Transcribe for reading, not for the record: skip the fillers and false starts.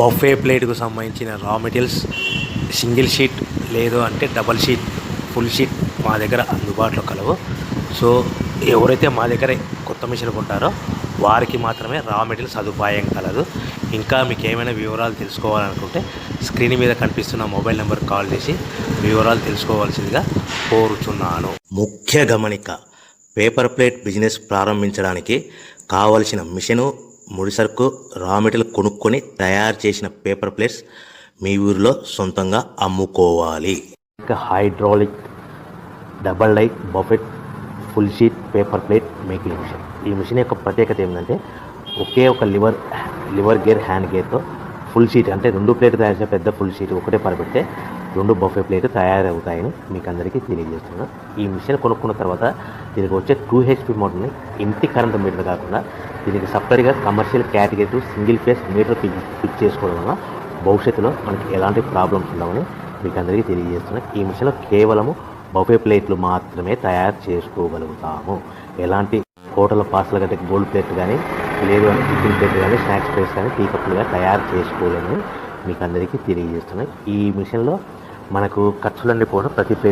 Buffet ప్లేట్కు సంబంధించిన రా materials single sheet లేదు అంటే డబల్ షీట్ ఫుల్ షీట్ మా దగ్గర అందుబాటులో కలవు. సో ఎవరైతే మా దగ్గర కొత్త మిషన్ కొంటారో వారికి మాత్రమే రా మెటీరియల్ సదుపాయం కలదు. ఇంకా మీకు ఏమైనా వివరాలు తెలుసుకోవాలనుకుంటే స్క్రీన్ మీద కనిపిస్తున్న మొబైల్ నెంబర్ కాల్ చేసి వివరాలు తెలుసుకోవాల్సిందిగా కోరుచున్నాను. ముఖ్య గమనిక: పేపర్ ప్లేట్ బిజినెస్ ప్రారంభించడానికి కావలసిన మిషను, ముడిసరుకు, రా మెటీరియల్ కొనుక్కొని తయారు చేసిన పేపర్ ప్లేట్స్ మీ ఊరిలో సొంతంగా అమ్ముకోవాలి. ఇంకా hydraulic, double die, buffet, full sheet paper plate making machine. ఈ మిషన్ యొక్క ప్రత్యేకత ఏంటంటే ఒకే ఒక లివర్ గేర్, హ్యాండ్ గేర్తో ఫుల్ షీట్ అంటే 2 ప్లేట్లు తయారు చేసే పెద్ద ఫుల్ షీట్ ఒకటే పరబెడితే 2 బఫే ప్లేట్ తయారవుతాయని మీకు అందరికీ తెలియజేస్తున్నాను. ఈ మిషన్ కొనుక్కున్న తర్వాత దీనికి వచ్చే 2 HP మోటార్ని ఇంటి కరెంట్ మీటర్ కాకుండా దీనికి సపరేట్గా commercial category single phase metre fix చేసుకోవడం వల్ల భవిష్యత్తులో మనకి ఎలాంటి ప్రాబ్లమ్స్ ఉండవని మీకు అందరికీ తెలియజేస్తున్నాను. ఈ మిషన్లో కేవలము బఫే ప్లేట్లు మాత్రమే తయారు చేసుకోగలుగుతాము. ఎలాంటి హోటల్ పార్సల్ గట్టే గోల్డ్ ప్లేట్ కానీ లేదు అంటే టిఫిన్ ప్లేట్ కానీ స్నాక్స్ ప్లేట్స్ కానీ టీ కప్పులుగా తయారు చేసుకోలేమని మీకు అందరికీ తెలియజేస్తున్నాయి. ఈ మిషన్లో మనకు ఖర్చులన్నీ పోవడం ప్రతి ప్లేట్